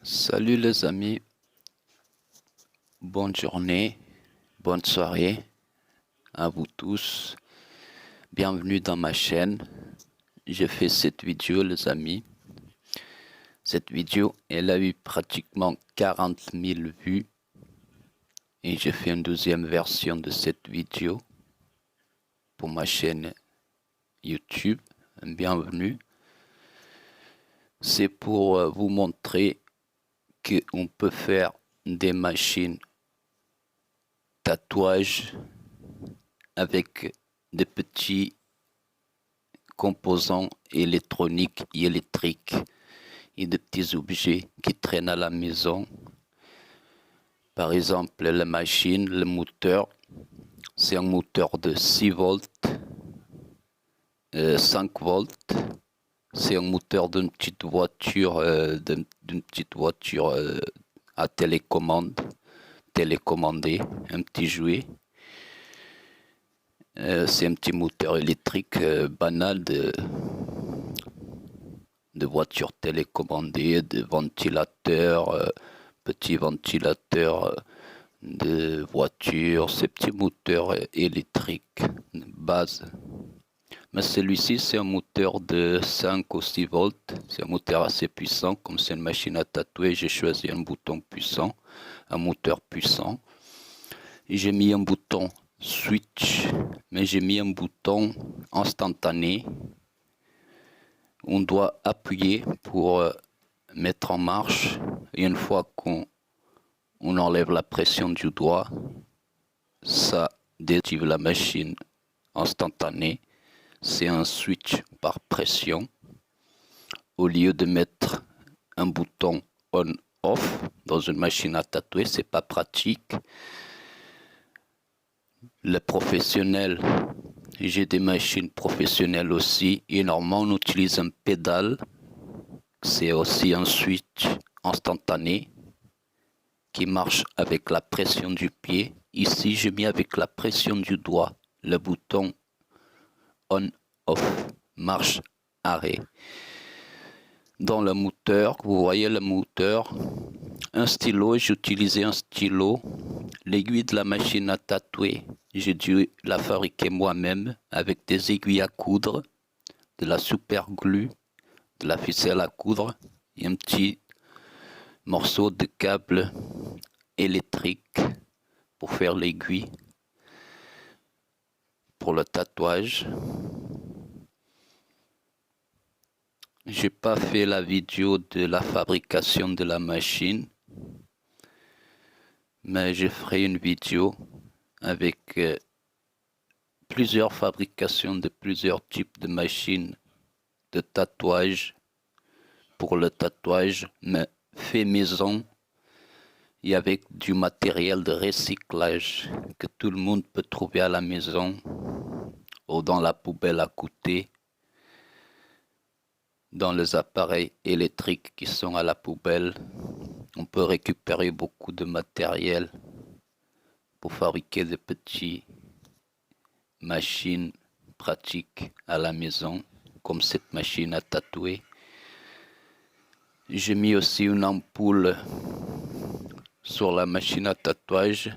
Salut les amis, bonne journée, bonne soirée à vous tous. Bienvenue dans ma chaîne. J'ai fait cette vidéo les amis. Cette vidéo, elle a eu pratiquement 40 000 vues. Et j'ai fait une deuxième version de cette vidéo pour ma chaîne YouTube. Bienvenue. C'est pour vous montrer qu'on peut faire des machines tatouages avec des petits composants électroniques et électriques et de petits objets qui traînent à la maison. Par exemple, la machine, le moteur, c'est un moteur de 6 volts, 5 volts. C'est un moteur d'une petite voiture, à télécommandée, un petit jouet. C'est un petit moteur électrique banal de voitures télécommandées, de ventilateurs, petits ventilateurs de voitures, ces petits moteurs électriques de base. Mais celui-ci, c'est un moteur de 5 ou 6 volts. C'est un moteur assez puissant. Comme c'est une machine à tatouer, j'ai choisi un bouton puissant, un moteur puissant. Et j'ai mis un bouton switch, mais j'ai mis un bouton instantané. On doit appuyer pour mettre en marche. Et une fois qu'on enlève la pression du doigt, ça désactive la machine instantanée. C'est un switch par pression. Au lieu de mettre un bouton on-off dans une machine à tatouer, c'est pas pratique. Les professionnels, j'ai des machines professionnelles aussi, et normalement on utilise un pédale. C'est aussi un switch instantané qui marche avec la pression du pied. Ici, j'ai mis avec la pression du doigt le bouton on-off, marche, arrêt. Dans le moteur, vous voyez le moteur, un stylo, j'ai utilisé un stylo. L'aiguille de la machine à tatouer, j'ai dû la fabriquer moi-même avec des aiguilles à coudre, de la super glue, de la ficelle à coudre et un petit morceau de câble électrique pour faire l'aiguille pour le tatouage. J'ai pas fait la vidéo de la fabrication de la machine, mais je ferai une vidéo avec plusieurs fabrications de plusieurs types de machines de tatouage pour le tatouage, mais fait maison et avec du matériel de recyclage que tout le monde peut trouver à la maison ou dans la poubelle à côté, dans les appareils électriques qui sont à la poubelle. On peut récupérer beaucoup de matériel pour fabriquer des petites machines pratiques à la maison, comme cette machine à tatouer. J'ai mis aussi une ampoule sur la machine à tatouage,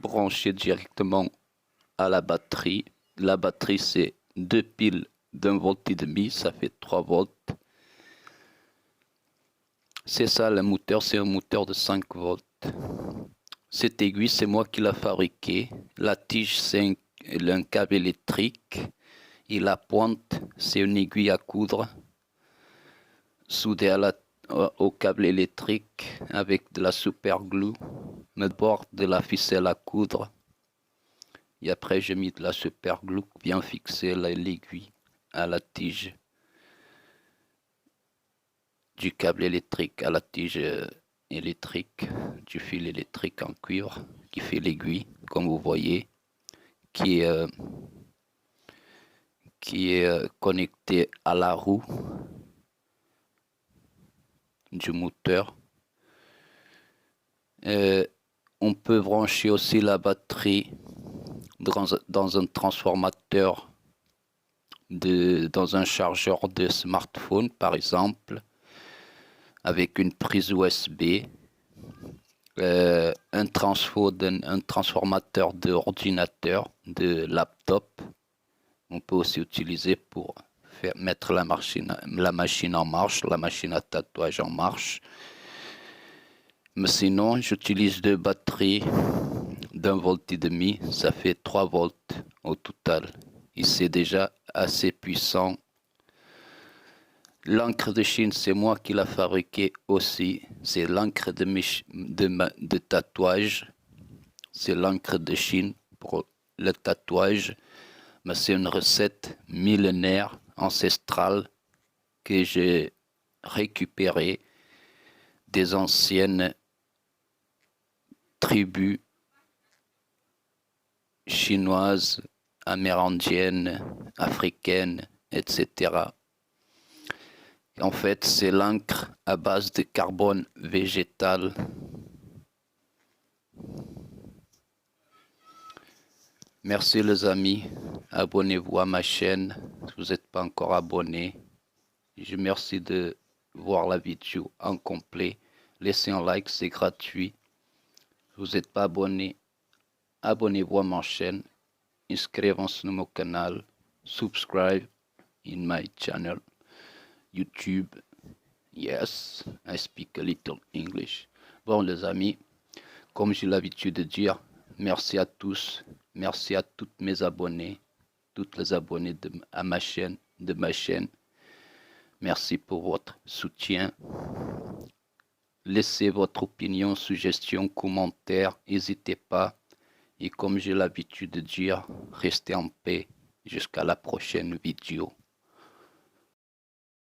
branchée directement à la batterie. La batterie, c'est 2 piles d'1,5 volt, ça fait 3 volts. C'est ça le moteur, c'est un moteur de 5 volts. Cette aiguille, c'est moi qui l'ai fabriquée. La tige, c'est un câble électrique. Et la pointe, c'est une aiguille à coudre soudée au câble électrique avec de la super glue, le bord de la ficelle à coudre. Et après, j'ai mis de la super glue bien fixer l'aiguille à la tige du câble électrique, à la tige électrique, du fil électrique en cuivre qui fait l'aiguille, comme vous voyez, qui est connecté à la roue du moteur. On peut brancher aussi la batterie dans un transformateur, dans un chargeur de smartphone par exemple, avec une prise USB, un transformateur d'ordinateur, de laptop. On peut aussi utiliser pour mettre la machine en marche, la machine à tatouage en marche. Mais sinon, j'utilise deux batteries d'1,5 volt, ça fait 3 volts au total. Et c'est déjà assez puissant. L'encre de Chine, c'est moi qui l'ai fabriquée aussi. C'est l'encre de tatouage. C'est l'encre de Chine pour le tatouage. Mais c'est une recette millénaire, ancestrale, que j'ai récupérée des anciennes tribus chinoises, amérindiennes, africaines, etc. En fait, c'est l'encre à base de carbone végétal. Merci les amis, abonnez-vous à ma chaîne si vous n'êtes pas encore abonné. Je remercie de voir la vidéo en complet. Laissez un like, c'est gratuit. Si vous n'êtes pas abonné, abonnez-vous à ma chaîne. Inscrivez-vous sur mon canal. Subscribe in my channel. YouTube. Yes, I speak a little English. Bon les amis, comme j'ai l'habitude de dire, merci à tous. Merci à tous mes abonnés, toutes les abonnés de ma chaîne. Merci pour votre soutien. Laissez votre opinion, suggestion, commentaire. N'hésitez pas. Et comme j'ai l'habitude de dire, restez en paix jusqu'à la prochaine vidéo.